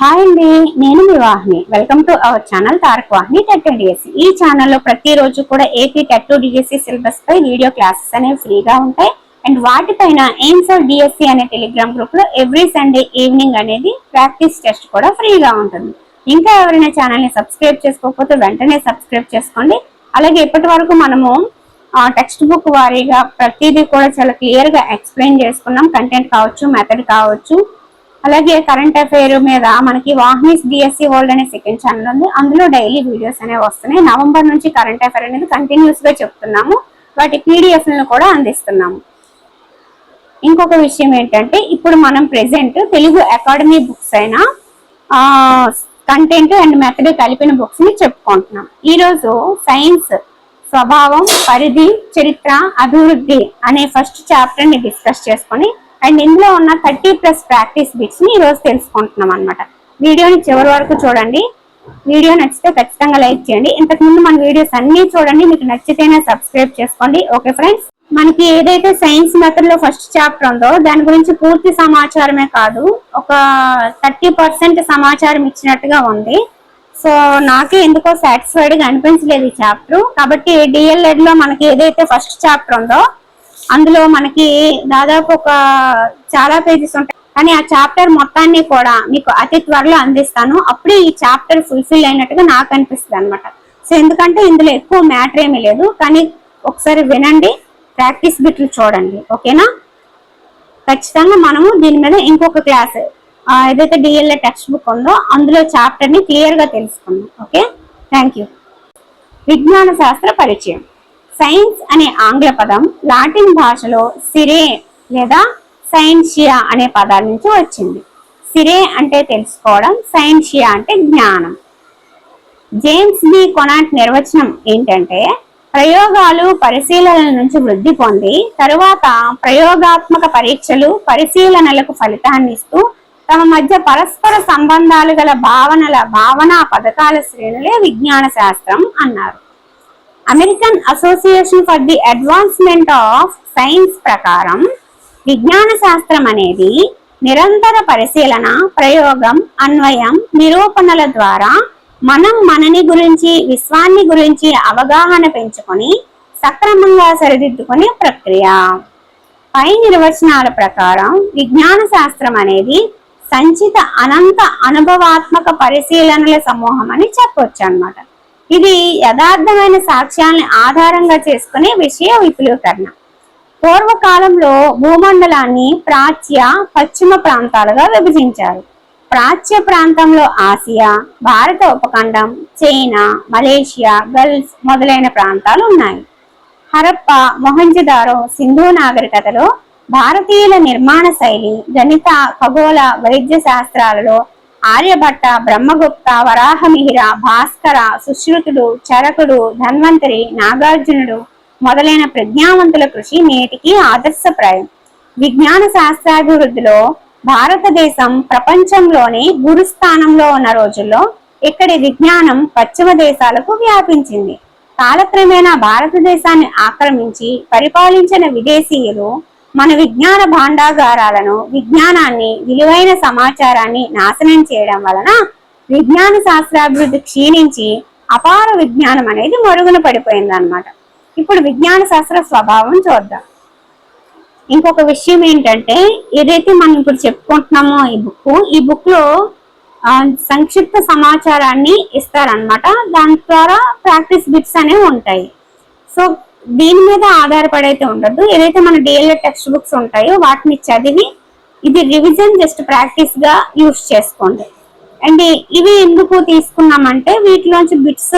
Hi అండి, నేను మీ Vahini. Welcome to our channel Tarak Vahini TET and DSC. ఈ ఛానల్లో ప్రతిరోజు కూడా ఏపీ టెట్ డిఎస్సి సిలబస్ పై వీడియో క్లాసెస్ అనేవి ఫ్రీగా ఉంటాయి. అండ్ వాటిపైన ఎయిమ్స్ ఆఫ్ డిఎస్సి అనే టెలిగ్రామ్ గ్రూప్ లో ఎవ్రీ సండే ఈవినింగ్ అనేది ప్రాక్టీస్ టెస్ట్ కూడా ఫ్రీగా ఉంటుంది. ఇంకా ఎవరైనా ఛానల్ ని సబ్స్క్రైబ్ చేసుకోకపోతే వెంటనే సబ్స్క్రైబ్ చేసుకోండి. అలాగే ఇప్పటి వరకు మనము టెక్స్ట్ బుక్ వారీగా ప్రతిదీ కూడా చాలా క్లియర్ గా ఎక్స్ప్లెయిన్ చేసుకున్నాం. కంటెంట్ కావచ్చు, మెథడ్ కావచ్చు. అలాగే కరెంట్ అఫైర్ మీద మనకి వాహినీస్ డిఎస్సి వరల్డ్ అనే సెకండ్ ఛానల్ ఉంది. అందులో డైలీ వీడియోస్ అనేవి వస్తున్నాయి. నవంబర్ నుంచి కరెంట్ అఫైర్ అనేది కంటిన్యూస్ గా చెప్తున్నాము. వాటి పీడిఎఫ్ లను కూడా అందిస్తున్నాము. ఇంకొక విషయం ఏంటంటే, ఇప్పుడు మనం ప్రెసెంట్ తెలుగు అకాడమీ బుక్స్ అయిన కంటెంట్ అండ్ మెథడ్ కలిపిన బుక్స్ ని చెప్పుకుంటున్నాం. ఈ రోజు సైన్స్ స్వభావం, పరిధి, చరిత్ర, అభివృద్ధి అనే ఫస్ట్ చాప్టర్ ని డిస్కస్ చేసుకొని అండ్ ఇందులో ఉన్న 30+ ప్రాక్టీస్ బిట్స్ ని ఈ రోజు తెలుసుకుంటున్నాం అనమాట. వీడియోని చివరి వరకు చూడండి. వీడియో నచ్చితే ఖచ్చితంగా లైక్ చేయండి. ఇంతకుముందు మన వీడియోస్ అన్ని చూడండి. మీకు నచ్చితేనే సబ్స్క్రైబ్ చేసుకోండి. ఓకే ఫ్రెండ్స్, మనకి ఏదైతే సైన్స్ మెథడ్ లో ఫస్ట్ చాప్టర్ ఉందో దాని గురించి పూర్తి సమాచారమే కాదు, ఒక 30% సమాచారం ఇచ్చినట్టుగా ఉంది. సో నాకే ఎందుకో సాటిస్ఫైడ్ గా అనిపించలేదు ఈ చాప్టర్. కాబట్టి డిఎల్ఎడ్ లో మనకి ఏదైతే ఫస్ట్ చాప్టర్ ఉందో అందులో మనకి దాదాపు ఒక చాలా పేజెస్ ఉంటాయి. కానీ ఆ చాప్టర్ మొత్తాన్ని కూడా మీకు అతి త్వరలో అందిస్తాను. అప్పుడే ఈ చాప్టర్ ఫుల్ఫిల్ అయినట్టుగా నాకు అనిపిస్తుంది అనమాట. సో ఎందుకంటే ఇందులో ఎక్కువ మ్యాటర్ ఏమీ లేదు, కానీ ఒకసారి వినండి, ప్రాక్టీస్ బిట్లు చూడండి. ఓకేనా? ఖచ్చితంగా మనము దీని మీద ఇంకొక క్లాస్ ఏదైతే డిఎల్ఏ టెక్స్ట్ బుక్ ఉందో అందులో చాప్టర్ ని క్లియర్ గా తెలుసుకుందాం. Okay, thank you. విజ్ఞాన శాస్త్ర పరిచయం. సైన్స్ అనే ఆంగ్ల పదం లాటిన్ భాషలో సిరే లేదా సైన్షియా అనే పదాల నుంచి వచ్చింది. సిరే అంటే తెలుసుకోవడం, సైన్షియా అంటే జ్ఞానం. జేమ్స్ బి కొనాట్ నిర్వచనం ఏంటంటే, ప్రయోగాలు పరిశీలనల నుంచి వృద్ధి పొంది తరువాత ప్రయోగాత్మక పరీక్షలు పరిశీలనలకు ఫలితాన్ని ఇస్తూ తమ మధ్య పరస్పర సంబంధాలు గల భావనా పథకాల శ్రేణులే విజ్ఞాన శాస్త్రం అన్నారు. American association for the advancement of science ప్రకారం విజ్ఞాన శాస్త్రం అనేది నిరంతర పరిశీలన, ప్రయోగం, అన్వయం, నిరూపణల ద్వారా మనం మనని గురించి, విశ్వాన్ని గురించి అవగాహన పెంచుకొని సక్రమంగా సరిదిద్దుకునే ప్రక్రియ. పై నిర్వచనాల ప్రకారం విజ్ఞాన శాస్త్రం అనేది సంచిత అనంత అనుభవాత్మక పరిశీలనల సమూహం అని చెప్పొచ్చు అన్నమాట. ఇది యథార్థమైన సాక్ష్యాలను ఆధారంగా చేసుకునే విషయ విపులీకరణ. పూర్వకాలంలో భూమండలాన్ని ప్రాచ్య, పశ్చిమ ప్రాంతాలుగా విభజించారు. ప్రాచ్య ప్రాంతంలో ఆసియా, భారత ఉపఖండం, చైనా, మలేషియా, గల్ఫ్ మొదలైన ప్రాంతాలు ఉన్నాయి. హరప్ప, మొహంజదారో, సింధు నాగరికతలో భారతీయుల నిర్మాణ శైలి, గణిత, ఖగోళ, వైద్య శాస్త్రాలలో ఆర్యభట్ట, బ్రహ్మగుప్త, వరాహమిహిర, భాస్కర, సుశ్రుతుడు, చరకుడు, ధన్వంతరి, నాగార్జునుడు మొదలైన ప్రజ్ఞావంతుల కృషి నేటికి ఆదర్శప్రాయం. విజ్ఞాన శాస్త్రాభివృద్ధిలో భారతదేశం ప్రపంచంలోనే గురుస్థానంలో ఉన్న రోజుల్లో ఇక్కడి విజ్ఞానం పశ్చిమ దేశాలకు వ్యాపించింది. కాలక్రమేణా భారతదేశాన్ని ఆక్రమించి పరిపాలించిన విదేశీయులు మన విజ్ఞాన భాండాగారాలను, విజ్ఞానాన్ని, విలువైన సమాచారాన్ని నాశనం చేయడం వలన విజ్ఞాన శాస్త్రాభివృద్ధి క్షీణించి అపార విజ్ఞానం అనేది మరుగున పడిపోయింది అన్నమాట. ఇప్పుడు విజ్ఞాన శాస్త్ర స్వభావం చూద్దాం. ఇంకొక విషయం ఏంటంటే, ఏదైతే మనం ఇప్పుడు చెప్పుకుంటున్నామో ఈ బుక్ లో సంక్షిప్త సమాచారాన్ని ఇస్తారనమాట. దాని ద్వారా ప్రాక్టీస్ బిట్స్ అనేవి ఉంటాయి. సో దీని మీద ఆధారపడైతే ఉండదు. ఏదైతే మన డిఎల్ఏ టెక్స్ట్ బుక్స్ ఉంటాయో వాటిని చదివి ఇది రివిజన్, జస్ట్ ప్రాక్టీస్ గా యూజ్ చేసుకోండి. అండ్ ఇవి ఎందుకు తీసుకున్నామంటే, వీటిలోంచి బిట్స్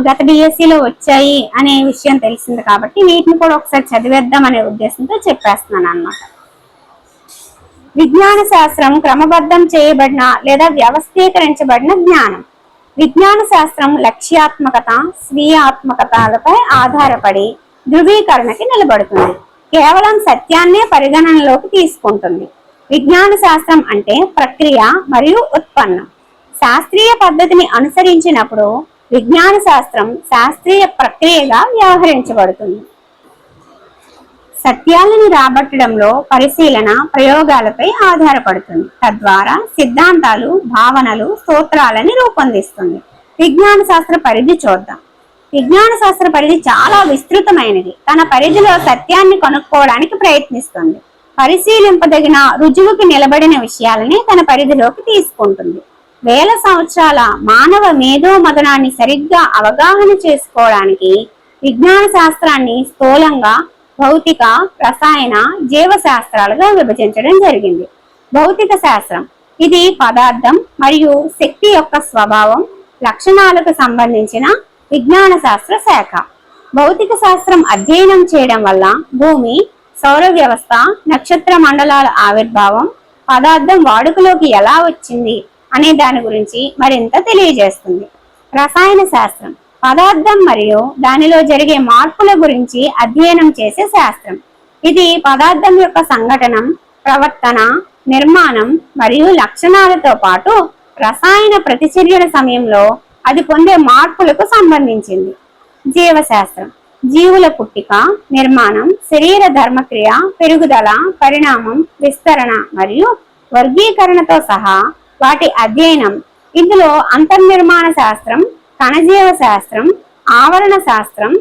గత డిఎస్సిలో వచ్చాయి అనే విషయం తెలిసింది కాబట్టి వీటిని కూడా ఒకసారి చదివేద్దాం అనే ఉద్దేశంతో చెప్పేస్తున్నాను అన్నమాట. విజ్ఞాన శాస్త్రం క్రమబద్ధం చేయబడిన లేదా వ్యవస్థీకరించబడిన జ్ఞానం. విజ్ఞాన శాస్త్రం లక్ష్యాత్మకత, స్వీయాత్మకతలపై ఆధారపడి ధృవీకరణకి నిలబడుతుంది. కేవలం సత్యాన్నే పరిగణనలోకి తీసుకుంటుంది. విజ్ఞాన శాస్త్రం అంటే ప్రక్రియ మరియు ఉత్పన్నం. శాస్త్రీయ పద్ధతిని అనుసరించినప్పుడు విజ్ఞాన శాస్త్రం శాస్త్రీయ ప్రక్రియగా వ్యవహరించబడుతుంది. సత్యాలను రాబట్టడంలో పరిశీలన ప్రయోగాలపై ఆధారపడుతుంది. తద్వారా సిద్ధాంతాలు, భావనలు, సూత్రాలని రూపొందిస్తుంది. విజ్ఞాన శాస్త్ర పరిధి చూద్దాం. విజ్ఞాన శాస్త్ర పరిధి చాలా విస్తృతమైనది. తన పరిధిలో సత్యాన్ని కనుక్కోవడానికి ప్రయత్నిస్తుంది. పరిశీలింపదగిన, రుజువుకి నిలబడిన విషయాలని తన పరిధిలోకి తీసుకుంటుంది. వేల సంవత్సరాల మానవ మేధోమథనాన్ని సరిగ్గా అవగాహన చేసుకోవడానికి విజ్ఞాన శాస్త్రాన్ని స్థూలంగా భౌతిక, రసాయన, జీవశాస్త్రాలుగా విభజించడం జరిగింది. భౌతిక శాస్త్రం ఇది పదార్థం మరియు శక్తి యొక్క స్వభావం, లక్షణాలకు సంబంధించిన విజ్ఞాన శాస్త్ర శాఖ. భౌతిక శాస్త్రం అధ్యయనం చేయడం వల్ల భూమి, సౌర వ్యవస్థ, నక్షత్ర మండలాల ఆవిర్భావం, పదార్థం వాడుకలోకి ఎలా వచ్చింది అనే దాని గురించి మరింత తెలియజేస్తుంది. రసాయన శాస్త్రం పదార్థం మరియు దానిలో జరిగే మార్పుల గురించి అధ్యయనం చేసే శాస్త్రం. ఇది పదార్థం యొక్క సంఘటనం, ప్రవర్తన, నిర్మాణం మరియు లక్షణాలతో పాటు రసాయన ప్రతిచర్యల సమయంలో అది పొందే మార్పులకు సంబంధించింది. జీవశాస్త్రం జీవుల పుట్టిక, నిర్మాణం, శరీర ధర్మక్రియ, పెరుగుదల, పరిణామం, విస్తరణ మరియు వర్గీకరణతో సహా వాటి అధ్యయనం. ఇందులో అంతర్నిర్మాణ శాస్త్రం, కణజీవ శాస్త్రం, ఆవరణ శాస్త్రం,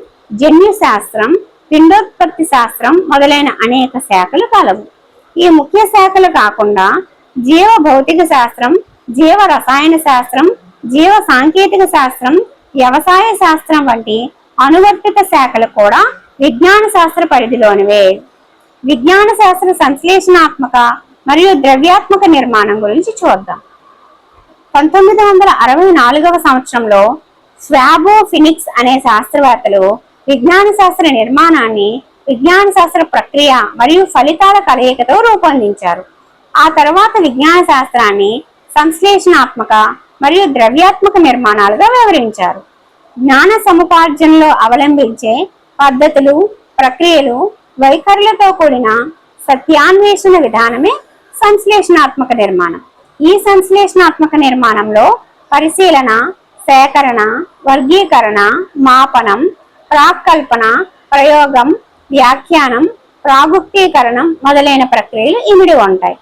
జన్యు శాస్త్రం, పిండోత్పత్తి శాస్త్రం మొదలైన అనేక శాఖలు కలవు. ఈ ముఖ్య శాఖలు కాకుండా జీవ భౌతిక శాస్త్రం, జీవ రసాయన శాస్త్రం, జీవ సాంకేతిక శాస్త్రం, వ్యవసాయ శాస్త్రం వంటి అనువర్తిత శాఖలు కూడా విజ్ఞాన శాస్త్ర పరిధిలోనివే. విజ్ఞాన శాస్త్ర సంశ్లేషణాత్మక మరియు ద్రవ్యాత్మక నిర్మాణం గురించి చూద్దాం. 1964వ సంవత్సరంలో స్వాబో ఫినిక్స్ అనే శాస్త్రవేత్తలు విజ్ఞాన శాస్త్ర నిర్మాణాన్ని విజ్ఞాన శాస్త్ర ప్రక్రియ మరియు ఫలితాల కలయికతో రూపొందించారు. ఆ తర్వాత విజ్ఞాన శాస్త్రాన్ని సంశ్లేషణాత్మక మరియు ద్రవ్యాత్మక నిర్మాణాలుగా వివరించారు. జ్ఞాన సముపార్జనలో అవలంబించే పద్ధతులు, ప్రక్రియలు, వైఖరులతో కూడిన సత్యాన్వేషణ విధానమే సంశ్లేషణాత్మక నిర్మాణం. ఈ సంశ్లేషణాత్మక నిర్మాణంలో పరిశీలన, సేకరణ, వర్గీకరణ, మాపనం, ప్రాక్కల్పన, ప్రయోగం, వ్యాఖ్యానం, ప్రాగుక్తీకరణం మొదలైన ప్రక్రియలు ఇమిడి ఉంటాయి.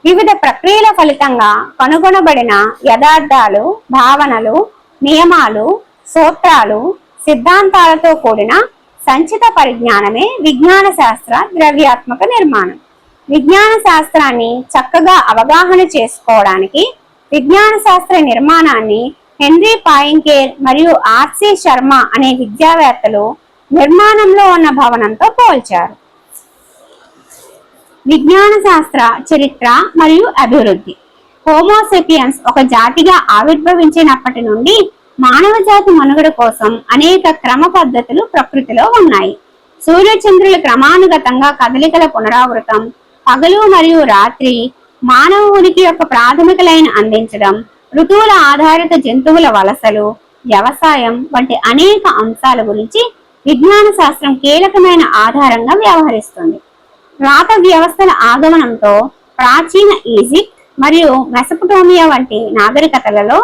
వివిధ ప్రక్రియల ఫలితంగా కనుగొనబడిన యథార్థాలు, భావనలు, నియమాలు, సూత్రాలు, సిద్ధాంతాలతో కూడిన సంచిత పరిజ్ఞానమే విజ్ఞాన శాస్త్ర ద్రవ్యాత్మక నిర్మాణం. విజ్ఞాన శాస్త్రాన్ని చక్కగా అవగాహన చేసుకోవడానికి విజ్ఞాన శాస్త్ర నిర్మాణాన్ని హెన్రీ పాయింకేర్ మరియు ఆర్సి శర్మ అనే విద్యావేత్తలు నిర్మాణంలో ఉన్న భవనంతో పోల్చారు. విజ్ఞాన శాస్త్ర చరిత్ర మరియు అభివృద్ధి. హోమోసెపియన్స్ ఒక జాతిగా ఆవిర్భవించినప్పటి నుండి మానవ జాతి మనుగడ కోసం అనేక క్రమ పద్ధతులు ప్రకృతిలో ఉన్నాయి. సూర్యచంద్రుల క్రమానుగతంగా కదలికల పునరావృతం, పగలు మరియు రాత్రి, మానవ ఉనికి యొక్క ప్రాథమిక లైన్ అందించడం, ఋతువుల ఆధారిత జంతువుల వలసలు, వ్యవసాయం వంటి అనేక అంశాల గురించి విజ్ఞాన శాస్త్రం కీలకమైన ఆధారంగా వ్యవహరిస్తుంది. రాత వ్యవస్థల ఆగమనంతో ప్రాచీన ఈజిప్ట్ మరియు మెసపటోమియా వంటి నాగరికతలలో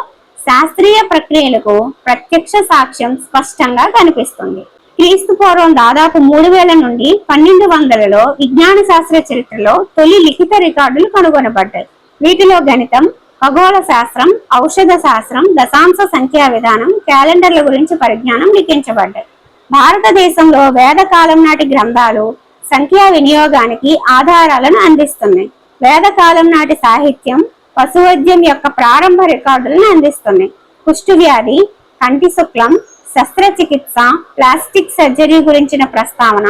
శాస్త్రీయ ప్రక్రియలకు ప్రత్యక్ష సాక్ష్యం స్పష్టంగా కనిపిస్తుంది. క్రీస్తు పూర్వం దాదాపు 3000 నుండి 1200లలో విజ్ఞాన శాస్త్ర చరిత్రలో తొలి లిఖిత రికార్డులు కనుగొనబడ్డాయి. వీటిలో గణితం, ఖగోళ శాస్త్రం, ఔషధ శాస్త్రం, దశాంశ సంఖ్యా విధానం, క్యాలెండర్ల గురించి పరిజ్ఞానం లిఖించబడ్డాయి. భారతదేశంలో వేదకాలం నాటి గ్రంథాలు సంఖ్యా వినియోగానికి ఆధారాలను అందిస్తున్నాయి. వేదకాలం నాటి సాహిత్యం పశువైద్యం యొక్క ప్రారంభ రికార్డులను అందిస్తున్నాయి. కుష్టు వ్యాధి, కంటి శుక్లం, శస్త్రచికిత్స, ప్లాస్టిక్ సర్జరీ గురించిన ప్రస్తావన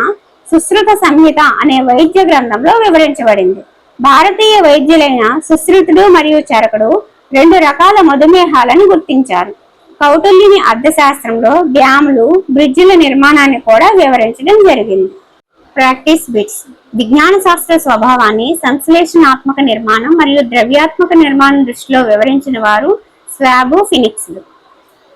సుశ్రుత సంహిత అనే వైద్య గ్రంథంలో వివరించబడింది. భారతీయ వైద్యులైన సుశ్రుతుడు మరియు చరకుడు 2 రకాల మధుమేహాలను గుర్తించారు. కౌటిల్యుని అర్థశాస్త్రంలో డ్యాములు, బ్రిడ్జిల నిర్మాణాన్ని కూడా వివరించడం జరిగింది. Practice bits. విజ్ఞాన శాస్త్ర స్వభావాన్ని సంశ్లేషణాత్మక నిర్మాణం మరియు ద్రవ్యాత్మక నిర్మాణం దృష్టిలో వివరించిన వారు స్వాబో ఫినిక్స్లు.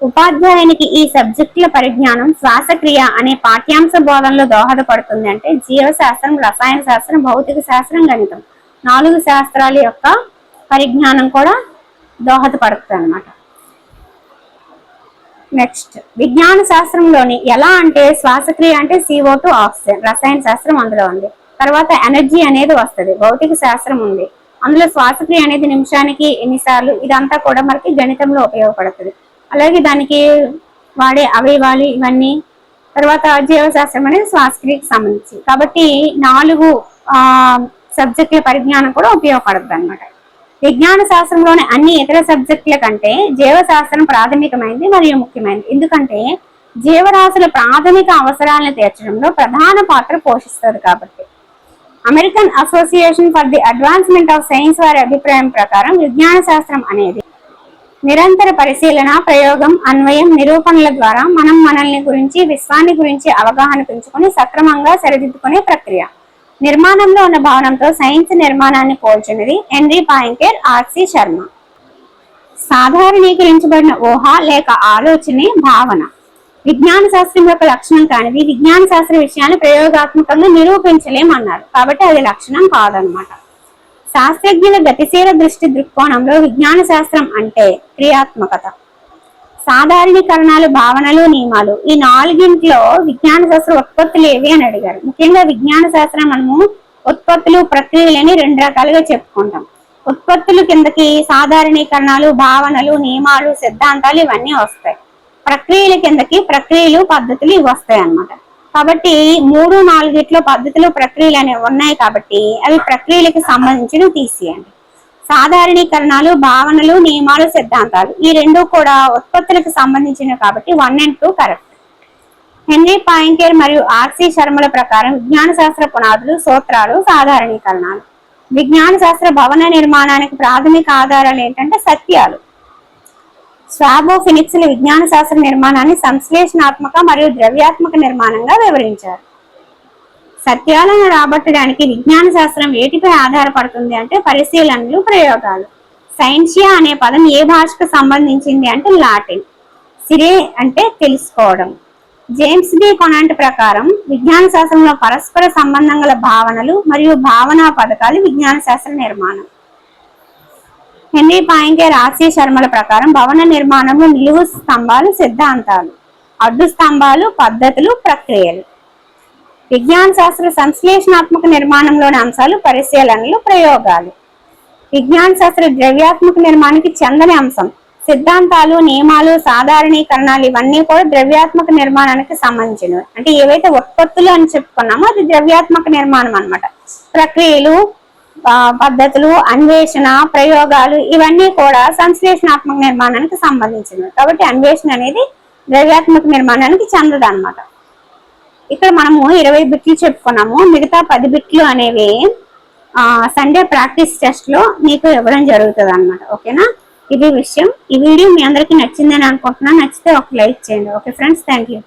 ఉపాధ్యాయునికి ఈ సబ్జెక్టుల పరిజ్ఞానం శ్వాసక్రియ అనే పాఠ్యాంశ బోధనలో దోహదపడుతుంది. అంటే జీవశాస్త్రం, రసాయన శాస్త్రం, భౌతిక శాస్త్రం, గణితం 4 శాస్త్రాల యొక్క పరిజ్ఞానం కూడా దోహదపడుతుంది అన్నమాట. నెక్స్ట్ విజ్ఞాన శాస్త్రంలోని ఎలా అంటే శ్వాసక్రియ అంటే CO2 ఆక్సిజన్, రసాయన శాస్త్రం అందులో ఉంది. తర్వాత ఎనర్జీ అనేది వస్తుంది, భౌతిక శాస్త్రం ఉంది. అందులో శ్వాసక్రియ అనేది నిమిషానికి ఎన్నిసార్లు, ఇదంతా కూడా మనకి గణితంలో ఉపయోగపడుతుంది. అలాగే దానికి వాడే అవయవాలు ఇవన్నీ. తర్వాత జీవశాస్త్రం అనేది శ్వాసక్రియకి సంబంధించి. కాబట్టి 4 సబ్జెక్టుల పరిజ్ఞానం కూడా ఉపయోగపడుతుంది అనమాట. విజ్ఞాన శాస్త్రంలోని అన్ని ఇతర సబ్జెక్టుల కంటే జీవశాస్త్రం ప్రాథమికమైనది మరియు ముఖ్యమైనది. ఎందుకంటే జీవరాశుల ప్రాథమిక అవసరాలను తీర్చడంలో ప్రధాన పాత్ర పోషిస్తుంది. కాబట్టి American association for the advancement of science వారి అభిప్రాయం ప్రకారం విజ్ఞాన శాస్త్రం అనేది నిరంతర పరిశీలన, ప్రయోగం, అన్వయం, నిరూపణల ద్వారా మనం మనల్ని గురించి, విశ్వాన్ని గురించి అవగాహన పెంచుకొని సక్రమంగా సరిదిద్దుకునే ప్రక్రియ. నిర్మాణంలో ఉన్న భవనంతో సైన్స్ నిర్మాణాన్ని పోల్చినది హెన్రీ పాయింకెర్, ఆర్సి శర్మ. సాధారణీకరించబడిన ఊహ లేక ఆలోచనే భావన. విజ్ఞాన శాస్త్రం యొక్క లక్షణం కానిది విజ్ఞాన శాస్త్ర విషయాన్ని ప్రయోగాత్మకంగా నిరూపించలేమన్నారు. కాబట్టి అది లక్షణం కాదనమాట. శాస్త్రజ్ఞుల గతిశీల దృష్టి దృక్కోణంలో విజ్ఞాన శాస్త్రం అంటే క్రియాత్మకత, సాధారణీకరణాలు, భావనలు, నియమాలు. ఈ 4 విజ్ఞాన శాస్త్ర ఉత్పత్తులు ఏవి అని అడిగారు. ముఖ్యంగా విజ్ఞాన శాస్త్రం మనము ఉత్పత్తులు, ప్రక్రియలని 2 రకాలుగా చెప్పుకుంటాం. ఉత్పత్తులు కిందకి సాధారణీకరణాలు, భావనలు, నియమాలు, సిద్ధాంతాలు ఇవన్నీ వస్తాయి. ప్రక్రియల కిందకి ప్రక్రియలు, పద్ధతులు ఇవి వస్తాయి అన్నమాట. కాబట్టి 3, 4 పద్ధతులు, ప్రక్రియలు అనేవి ఉన్నాయి. కాబట్టి అవి ప్రక్రియలకు సంబంధించినవి తీసేయండి. సాధారణీకరణాలు, భావనలు, నియమాలు, సిద్ధాంతాలు ఈ 2 కూడా ఉత్పత్తులకు సంబంధించినవి. కాబట్టి 1 and 2 కరెక్ట్. హెన్రీ పాయింకెర్ మరియు ఆర్సి శర్మల ప్రకారం విజ్ఞాన శాస్త్ర పునాదులు, సూత్రాలు, సాధారణీకరణాలు. విజ్ఞాన శాస్త్ర భవన నిర్మాణానికి ప్రాథమిక ఆధారాలు ఏంటంటే సత్యాలు. స్వాబో ఫినిక్స్ల విజ్ఞాన శాస్త్ర నిర్మాణాన్ని సంశ్లేషణాత్మక మరియు ద్రవ్యాత్మక నిర్మాణంగా వివరించారు. సత్యాలను రాబట్టడానికి విజ్ఞాన శాస్త్రం వేటిపై ఆధారపడుతుంది అంటే పరిశీలనలు, ప్రయోగాలు. సైన్షియా అనే పదం ఏ భాషకు సంబంధించింది అంటే లాటిన్. సిరే అంటే తెలుసుకోవడం. జేమ్స్ బి కొనాంట్ ప్రకారం విజ్ఞాన శాస్త్రంలో పరస్పర సంబంధం గల భావనలు మరియు భావనా పథకాలు విజ్ఞాన శాస్త్ర నిర్మాణం. హెన్రీ పాయింకెర్, ఆర్సి శర్మల ప్రకారం భవన నిర్మాణంలో నిలువు స్తంభాలు, సిద్ధాంతాలు, అడ్డు స్తంభాలు, పద్ధతులు, ప్రక్రియలు. విజ్ఞాన శాస్త్ర సంశ్లేషణాత్మక నిర్మాణంలోని అంశాలు పరిశీలనలు, ప్రయోగాలు. విజ్ఞాన శాస్త్ర ద్రవ్యాత్మక నిర్మాణానికి చెందని అంశం సిద్ధాంతాలు, నియమాలు, సాధారణీకరణాలు ఇవన్నీ కూడా ద్రవ్యాత్మక నిర్మాణానికి సంబంధించినవి. అంటే ఏవైతే ఉత్పత్తులు అని చెప్పుకున్నామో అది ద్రవ్యాత్మక నిర్మాణం అన్నమాట. ప్రక్రియలు, పద్ధతులు, అన్వేషణ, ప్రయోగాలు ఇవన్నీ కూడా సంశ్లేషణాత్మక నిర్మాణానికి సంబంధించినవి. కాబట్టి అన్వేషణ అనేది ద్రవ్యాత్మక నిర్మాణానికి చెందదు అనమాట. ఇక్కడ మనము 20 బిట్లు చెప్పుకున్నాము. మిగతా 10 బిట్లు అనేవి సండే ప్రాక్టీస్ టెస్ట్ లో మీకు ఇవ్వడం జరుగుతుంది అనమాట. ఓకేనా, ఇది విషయం. ఈ వీడియో మీ అందరికీ నచ్చిందని అనుకుంటున్నాను. నచ్చితే ఒక లైక్ చేయండి. Okay friends, thank you.